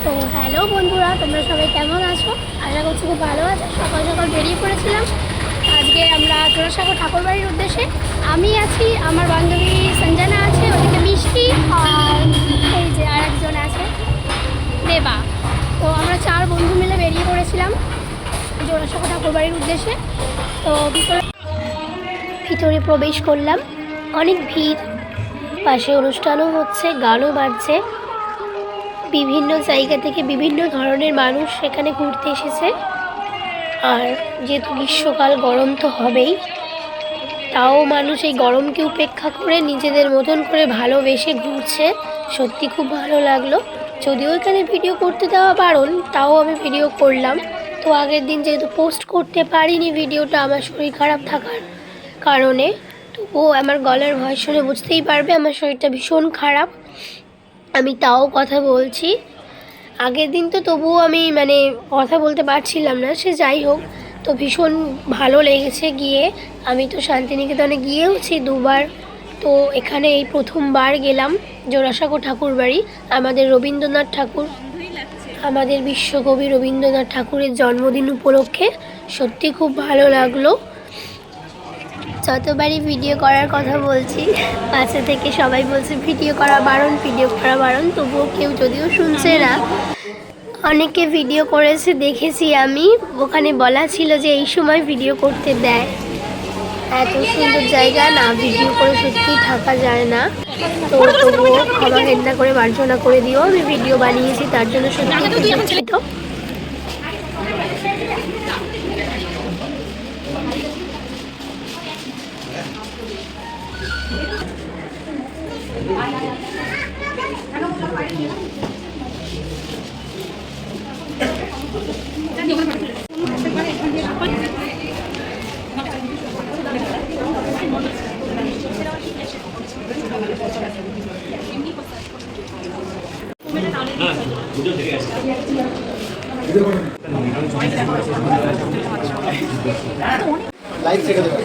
তো হ্যালো বন্ধুরা, তোমরা সবাই কেমন আছো? আশা করছি খুব ভালো আছো। সকাল সকাল বেরিয়ে পড়েছিলাম আজকে আমরা জোড়াসাঁকো ঠাকুরবাড়ির উদ্দেশ্যে। আমি আছি, আমার বান্ধবী সঞ্জনা আছে, ওদিকে মিষ্টি, আর এই যে আরেকজন আছে দেবা। তো আমরা 4 বন্ধু মিলে বেরিয়ে পড়েছিলাম জোড়াসাঁকো ঠাকুরবাড়ির উদ্দেশ্যে। তো ভিতরে প্রবেশ করলাম, অনেক ভিড়, পাশে অনুষ্ঠানও হচ্ছে, গানও বাজছে। বিভিন্ন জায়গা থেকে বিভিন্ন ধরনের মানুষ সেখানে ঘুরতে এসেছে। আর যেহেতু গ্রীষ্মকাল, গরম তো হবেই, তাও মানুষ এই গরমকে উপেক্ষা করে নিজেদের মতন করে ভালোবেসে ঘুরছে। সত্যি খুব ভালো লাগলো। যদিও এখানে ভিডিও করতে দেওয়া বারণ, তাও আমি ভিডিও করলাম। তো আগের দিন যেহেতু পোস্ট করতে পারিনি ভিডিওটা আমার শরীর খারাপ থাকার কারণে, তবুও আমার গলার ভয়েস শুনে বুঝতেই পারবে আমার শরীরটা ভীষণ খারাপ। আমি তাও কথা বলছি। আগের দিন তো তবুও আমি কথা বলতে পারছিলাম না, সে যাই হোক। তো ভীষণ ভালো লেগেছে গিয়ে। আমি তো শান্তিনিকেতনে গিয়েওছি 2বার। তো এখানে এই প্রথমবার গেলাম জোড়াসাঁকো ঠাকুরবাড়ি। আমাদের রবীন্দ্রনাথ ঠাকুর, আমাদের বিশ্বকবি রবীন্দ্রনাথ ঠাকুরের জন্মদিন উপলক্ষে সত্যি খুব ভালো লাগলো। যতবারই ভিডিও করার কথা বলছি, পাশে থেকে সবাই বলছে ভিডিও করা বারণ, ভিডিও করা বারণ, তবুও কেউ যদিও শুনছে না। অনেকে ভিডিও করেছে দেখেছি আমি, ওখানে বলা ছিল যে এই সময় ভিডিও করতে দেয়। এত সুন্দর জায়গা না, ভিডিও করে সত্যিই থাকা যায় না। তো তবুও ক্ষমা ঘেন্না করে মার্জনা করে দিও, আমি ভিডিও বানিয়েছি তার জন্য সত্যি খুব দুঃখিত। লাইভ থেকে দেবো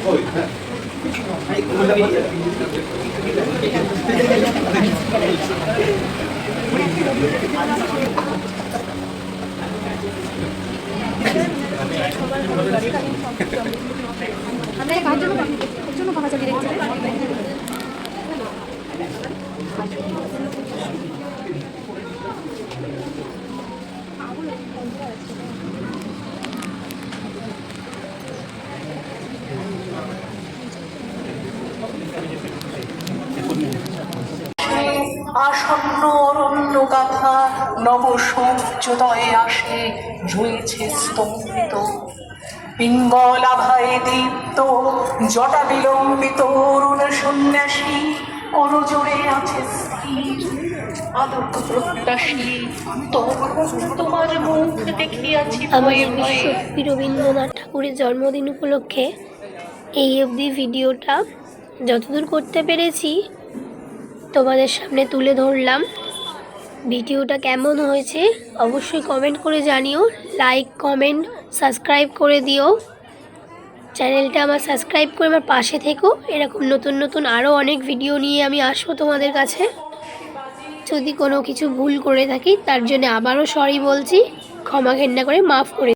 আসন্ন অরণ্য গাথা নব সূর্যোদয়ে আসে, রয়েছে স্তম্ভিত পিঙ্গল আভায় দীপ্ত জটা বিলম্বিত অরুণ সন্ন্যাসী করজোড়ে আছে স্থির আলোক প্রত্যাশী। তোমার মুখ দেখিয়াছি আমাদের বিশ্বকবি রবীন্দ্রনাথ ঠাকুরের জন্মদিন উপলক্ষে এই অবধি ভিডিওটা যতদূর করতে পেরেছি তোমাদের সামনে তুলে ধরলাম। ভিডিওটা কেমন হয়েছে অবশ্যই কমেন্ট করে জানিও। লাইক, কমেন্ট, সাবস্ক্রাইব করে দিও। চ্যানেলটা আমার সাবস্ক্রাইব করে আমার পাশে থেকো। এরকম নতুন নতুন আরও অনেক ভিডিও নিয়ে আমি আসবো তোমাদের কাছে। যদি কোনো কিছু ভুল করে থাকি তার জন্য আবারও সরি বলছি, ক্ষমা ঘেন্না করে মাফ করে